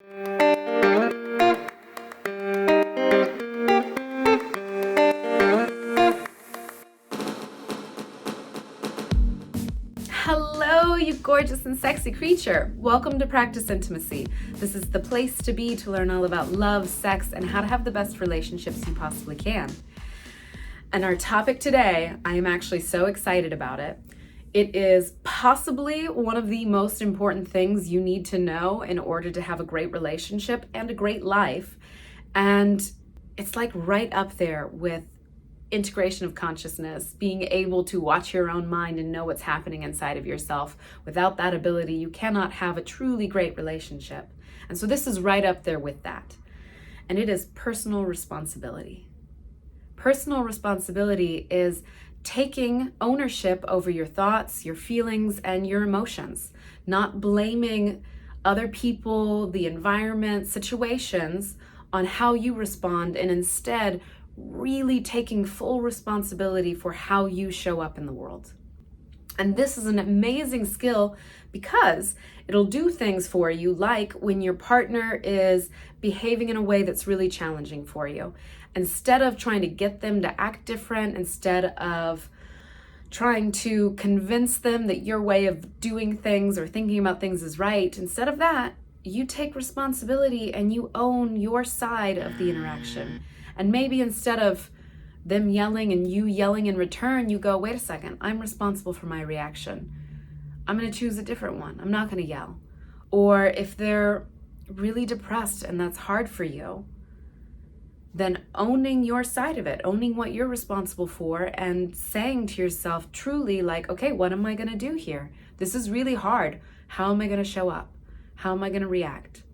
Hello, you gorgeous and sexy creature. Welcome to Practice Intimacy. This is the place to be to learn all about love, sex, and how to have the best relationships you possibly can. And our topic today, I am actually so excited about it. It is possibly one of the most important things you need to know in order to have a great relationship and a great life. And it's like right up there with integration of consciousness, being able to watch your own mind and know what's happening inside of yourself. Without that ability, you cannot have a truly great relationship. And so this is right up there with that. And it is personal responsibility. Personal responsibility is taking ownership over your thoughts, your feelings, and your emotions, not blaming other people, the environment, situations on how you respond, and instead really taking full responsibility for how you show up in the world. And this is an amazing skill because it'll do things for you, like when your partner is behaving in a way that's really challenging for you. Instead of trying to get them to act different, instead of trying to convince them that your way of doing things or thinking about things is right, instead of that, you take responsibility and you own your side of the interaction. And maybe instead of them yelling and you yelling in return, you go, wait a second, I'm responsible for my reaction. I'm going to choose a different one. I'm not going to yell. Or if they're really depressed and that's hard for you, then owning your side of it, owning what you're responsible for, and saying to yourself truly like, okay, what am I going to do here? This is really hard. How am I going to show up? How am I going to react?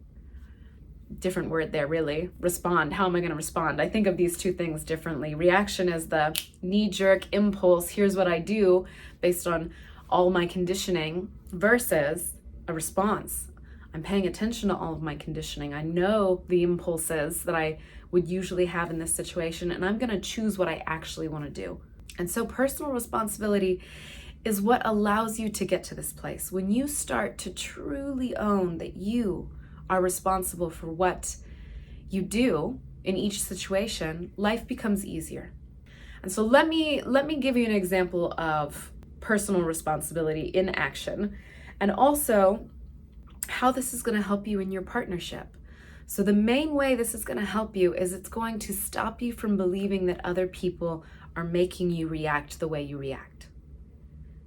Different word there, really. Respond. How am I going to respond? I think of these two things differently. Reaction is the knee-jerk impulse, here's what I do based on all my conditioning, versus a response. I'm paying attention to all of my conditioning. I know the impulses that I would usually have in this situation, and I'm going to choose what I actually want to do. And so personal responsibility is what allows you to get to this place. When you start to truly own that you are responsible for what you do in each situation, life becomes easier. And so let me give you an example of personal responsibility in action, and also how this is going to help you in your partnership. So the main way this is going to help you is it's going to stop you from believing that other people are making you react the way you react.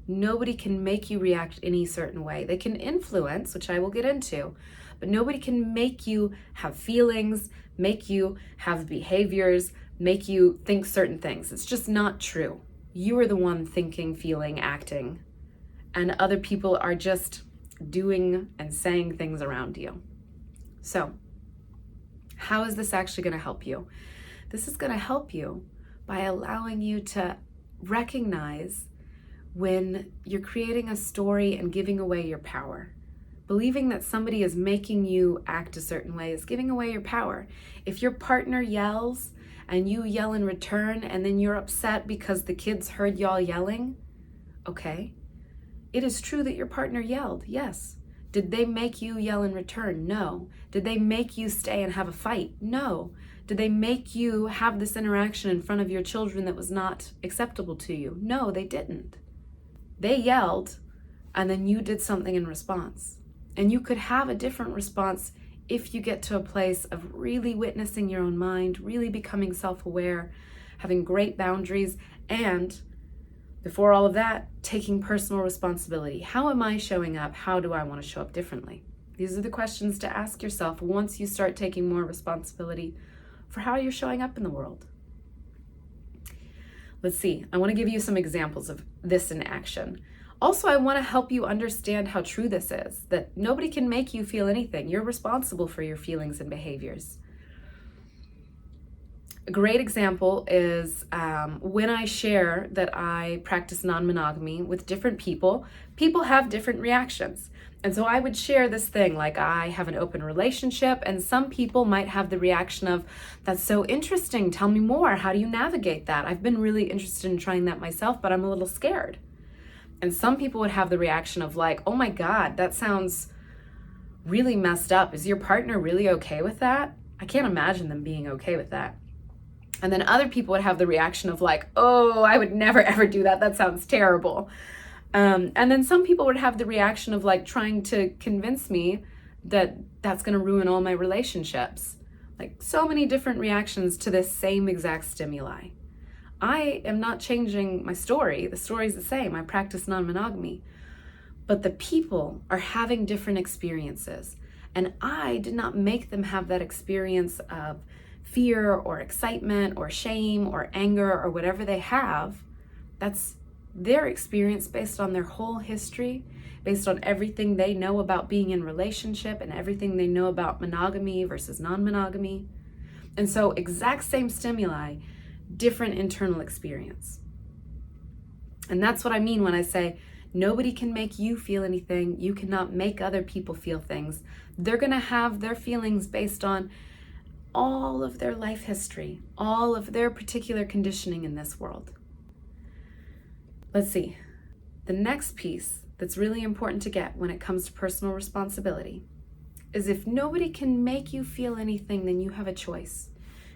Nobody can make you react any certain way. They can influence, which I will get into, but nobody can make you have feelings, make you have behaviors, make you think certain things. It's just not true. You are the one thinking, feeling, acting, and other people are just doing and saying things around you. So, how is this actually going to help you? This is going to help you by allowing you to recognize when you're creating a story and giving away your power. Believing that somebody is making you act a certain way is giving away your power. If your partner yells and you yell in return and then you're upset because the kids heard y'all yelling, okay, it is true that your partner yelled, yes. Did they make you yell in return? No. Did they make you stay and have a fight? No. Did they make you have this interaction in front of your children that was not acceptable to you? No, they didn't. They yelled and then you did something in response. And you could have a different response if you get to a place of really witnessing your own mind, really becoming self-aware, having great boundaries, and before all of that, taking personal responsibility. How am I showing up? How do I want to show up differently? These are the questions to ask yourself once you start taking more responsibility for how you're showing up in the world. Let's see. I want to give you some examples of this in action. Also, I want to help you understand how true this is, that nobody can make you feel anything. You're responsible for your feelings and behaviors. A great example is when I share that I practice non-monogamy with different people, people have different reactions. And so I would share this thing like I have an open relationship, and some people might have the reaction of, that's so interesting, tell me more, how do you navigate that? I've been really interested in trying that myself, but I'm a little scared. And some people would have the reaction of like, oh my God, that sounds really messed up. Is your partner really okay with that? I can't imagine them being okay with that. And then other people would have the reaction of like, oh, I would never ever do that. That sounds terrible. And then some people would have the reaction of like trying to convince me that that's going to ruin all my relationships. Like so many different reactions to this same exact stimuli. I am not changing my story. The story's the same. I practice non-monogamy. But the people are having different experiences. And I did not make them have that experience of fear or excitement or shame or anger or whatever they have. That's their experience based on their whole history, based on everything they know about being in relationship and everything they know about monogamy versus non-monogamy. And so exact same stimuli, different internal experience. And that's what I mean when I say nobody can make you feel anything. You cannot make other people feel things. They're going to have their feelings based on all of their life history, all of their particular conditioning in this world. Let's see. The next piece that's really important to get when it comes to personal responsibility is if nobody can make you feel anything, then you have a choice.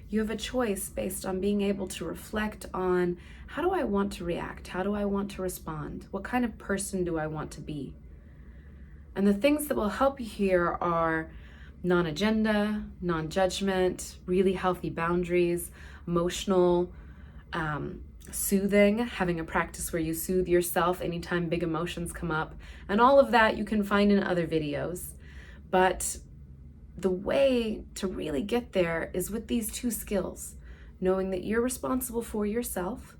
You have a choice based on being able to reflect on, how do I want to react? How do I want to respond? What kind of person do I want to be? And the things that will help you here are non-agenda, non-judgment, really healthy boundaries, emotional soothing, having a practice where you soothe yourself anytime big emotions come up. And all of that you can find in other videos. But the way to really get there is with these two skills, knowing that you're responsible for yourself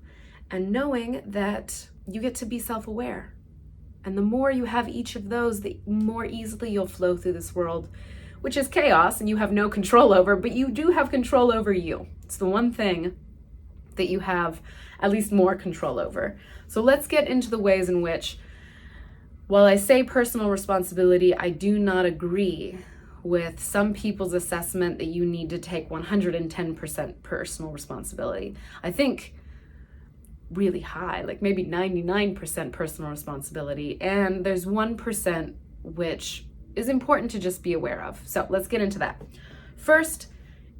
and knowing that you get to be self-aware. And the more you have each of those, the more easily you'll flow through this world, which is chaos and you have no control over, but you do have control over you. It's the one thing that you have at least more control over. So let's get into the ways in which, while I say personal responsibility, I do not agree with some people's assessment that you need to take 110% personal responsibility. I think really high, like maybe 99% personal responsibility, and there's 1% which is important to just be aware of. So let's get into that. First,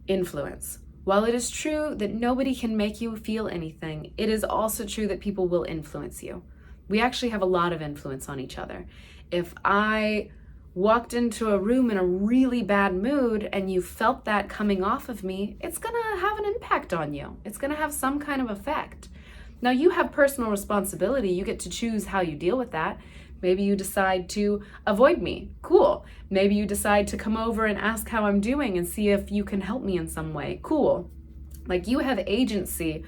influence. While it is true that nobody can make you feel anything, it is also true that people will influence you. We actually have a lot of influence on each other. If I walked into a room in a really bad mood and you felt that coming off of me, it's gonna have an impact on you. It's gonna have some kind of effect. Now you have personal responsibility. You get to choose how you deal with that. Maybe you decide to avoid me. Cool. Maybe you decide to come over and ask how I'm doing and see if you can help me in some way. Cool. Like you have agency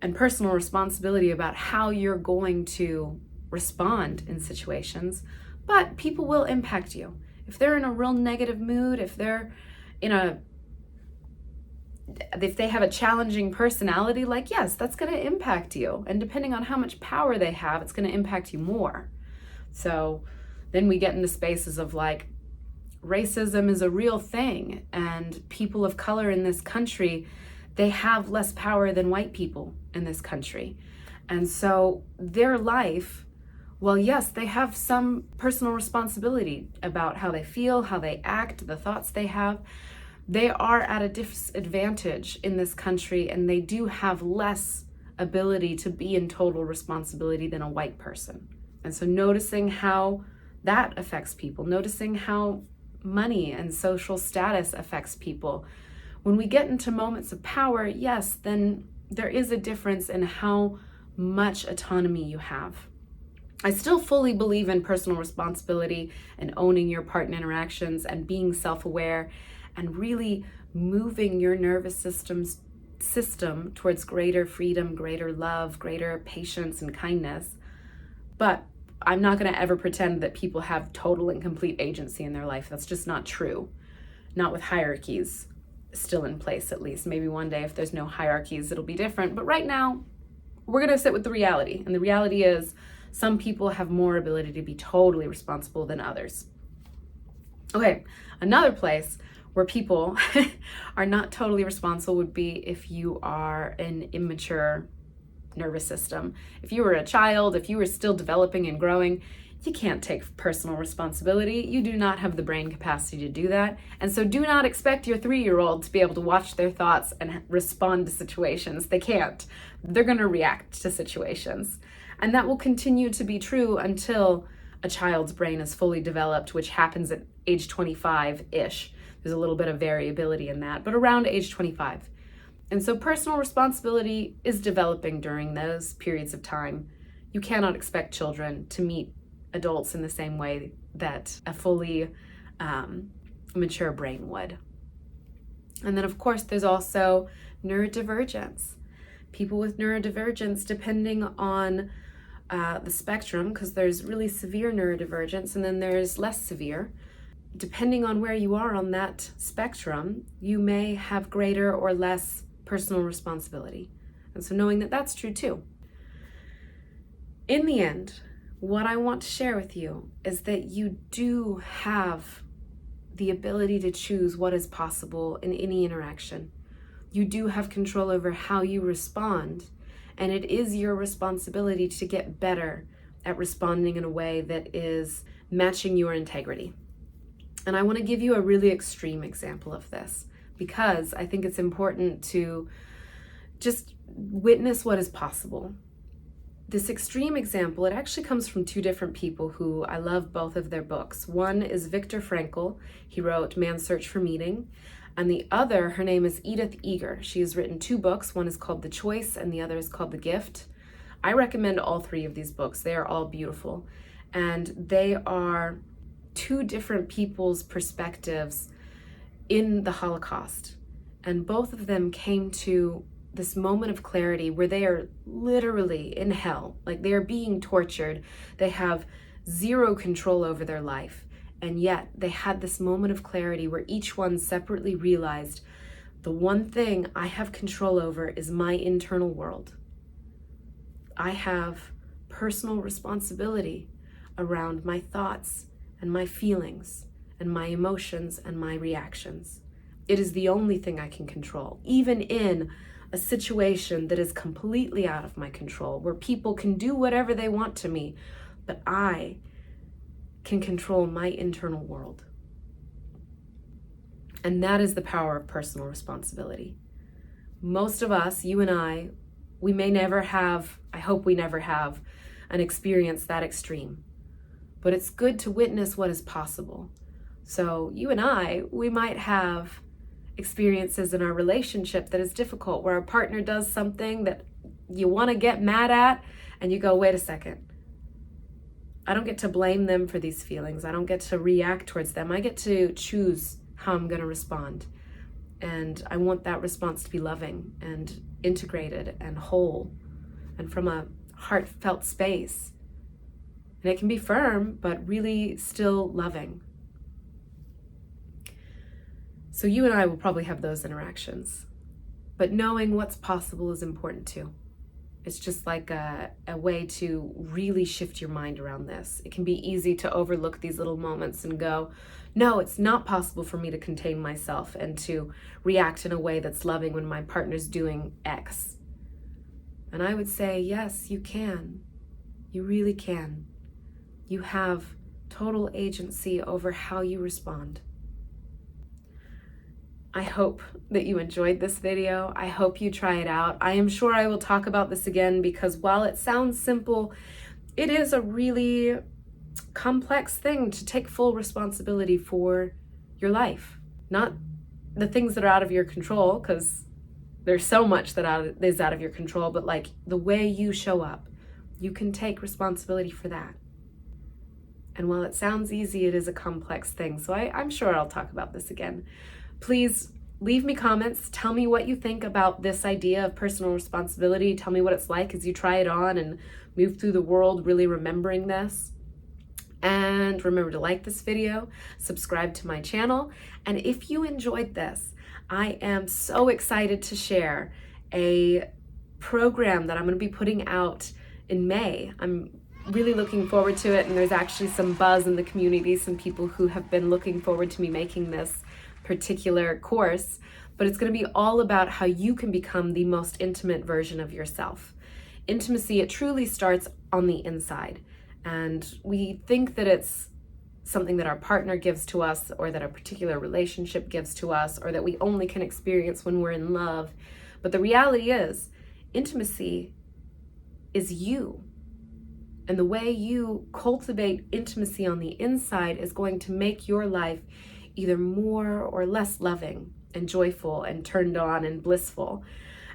and personal responsibility about how you're going to respond in situations, but people will impact you. If they're in a real negative mood, if they have a challenging personality, like yes, that's going to impact you. And depending on how much power they have, it's going to impact you more. So then we get into spaces of like, racism is a real thing, and people of color in this country, they have less power than white people in this country. And so their life, well, yes, they have some personal responsibility about how they feel, how they act, the thoughts they have. They are at a disadvantage in this country, and they do have less ability to be in total responsibility than a white person. And so noticing how that affects people, noticing how money and social status affects people. When we get into moments of power, yes, then there is a difference in how much autonomy you have. I still fully believe in personal responsibility and owning your partner interactions and being self-aware and really moving your nervous system towards greater freedom, greater love, greater patience and kindness. But I'm not going to ever pretend that people have total and complete agency in their life. That's just not true. Not with hierarchies still in place, at least. Maybe one day if there's no hierarchies, it'll be different. But right now, we're going to sit with the reality. And the reality is some people have more ability to be totally responsible than others. Okay, another place where people are not totally responsible would be if you are an immature nervous system. If you were a child, if you were still developing and growing, You can't take personal responsibility. You do not have the brain capacity to do that. And so do not expect your 3-year-old to be able to watch their thoughts and respond to situations. They can't. They're going to react to situations. And that will continue to be true until a child's brain is fully developed, which happens at age 25-ish. There's a little bit of variability in that, but around age 25. And so personal responsibility is developing during those periods of time. You cannot expect children to meet adults in the same way that a fully mature brain would. And then, of course, there's also neurodivergence. People with neurodivergence, depending on the spectrum, because there's really severe neurodivergence and then there's less severe. Depending on where you are on that spectrum, you may have greater or less personal responsibility. And so knowing that that's true too. In the end, what I want to share with you is that you do have the ability to choose what is possible in any interaction. You do have control over how you respond, and it is your responsibility to get better at responding in a way that is matching your integrity. And I want to give you a really extreme example of this because I think it's important to just witness what is possible. This extreme example, it actually comes from 2 different people who I love both of their books. One is Viktor Frankl. He wrote Man's Search for Meaning. And the other, her name is Edith Eger. She has written 2 books. One is called The Choice and the other is called The Gift. I recommend all 3 of these books. They are all beautiful. And they are 2 different people's perspectives in the Holocaust. And both of them came to this moment of clarity where they are literally in hell, like they are being tortured. They have 0 control over their life. And yet they had this moment of clarity where each one separately realized the one thing I have control over is my internal world. I have personal responsibility around my thoughts and my feelings and my emotions and my reactions. It is the only thing I can control, even in a situation that is completely out of my control, where people can do whatever they want to me, but I can control my internal world. And that is the power of personal responsibility. Most of us, you and I, we may never have, I hope we never have, an experience that extreme. But it's good to witness what is possible. So you and I, we might have experiences in our relationship that is difficult, where our partner does something that you want to get mad at, and you go, wait a second. I don't get to blame them for these feelings. I don't get to react towards them. I get to choose how I'm going to respond. And I want that response to be loving and integrated and whole and from a heartfelt space. And it can be firm, but really still loving. So you and I will probably have those interactions. But knowing what's possible is important too. It's just like a way to really shift your mind around this. It can be easy to overlook these little moments and go, no, it's not possible for me to contain myself and to react in a way that's loving when my partner's doing X. And I would say, yes, you can. You really can. You have total agency over how you respond. I hope that you enjoyed this video. I hope you try it out. I am sure I will talk about this again because while it sounds simple, it is a really complex thing to take full responsibility for your life. Not the things that are out of your control, because there's so much that is out of your control, but like the way you show up, you can take responsibility for that. And while it sounds easy, it is a complex thing. So I'm sure I'll talk about this again. Please leave me comments. Tell me what you think about this idea of personal responsibility. Tell me what it's like as you try it on and move through the world really remembering this. And remember to like this video, subscribe to my channel. And if you enjoyed this, I am so excited to share a program that I'm going to be putting out in May. I'm really looking forward to it, and there's actually some buzz in the community, some people who have been looking forward to me making this particular course, but it's going to be all about how you can become the most intimate version of yourself. Intimacy, it truly starts on the inside, And we think that it's something that our partner gives to us, or that a particular relationship gives to us, or that we only can experience when we're in love. But the reality is, intimacy is you. And the way you cultivate intimacy on the inside is going to make your life either more or less loving and joyful and turned on and blissful.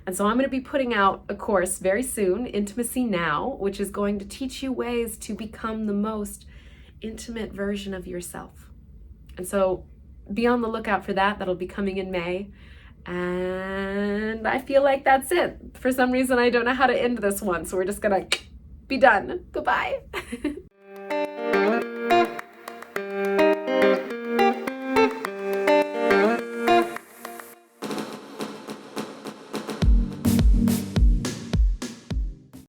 And so I'm going to be putting out a course very soon, Intimacy Now, which is going to teach you ways to become the most intimate version of yourself. And so be on the lookout for that. That'll be coming in May. And I feel like that's it. For some reason, I don't know how to end this one, so we're just going to be done. Goodbye.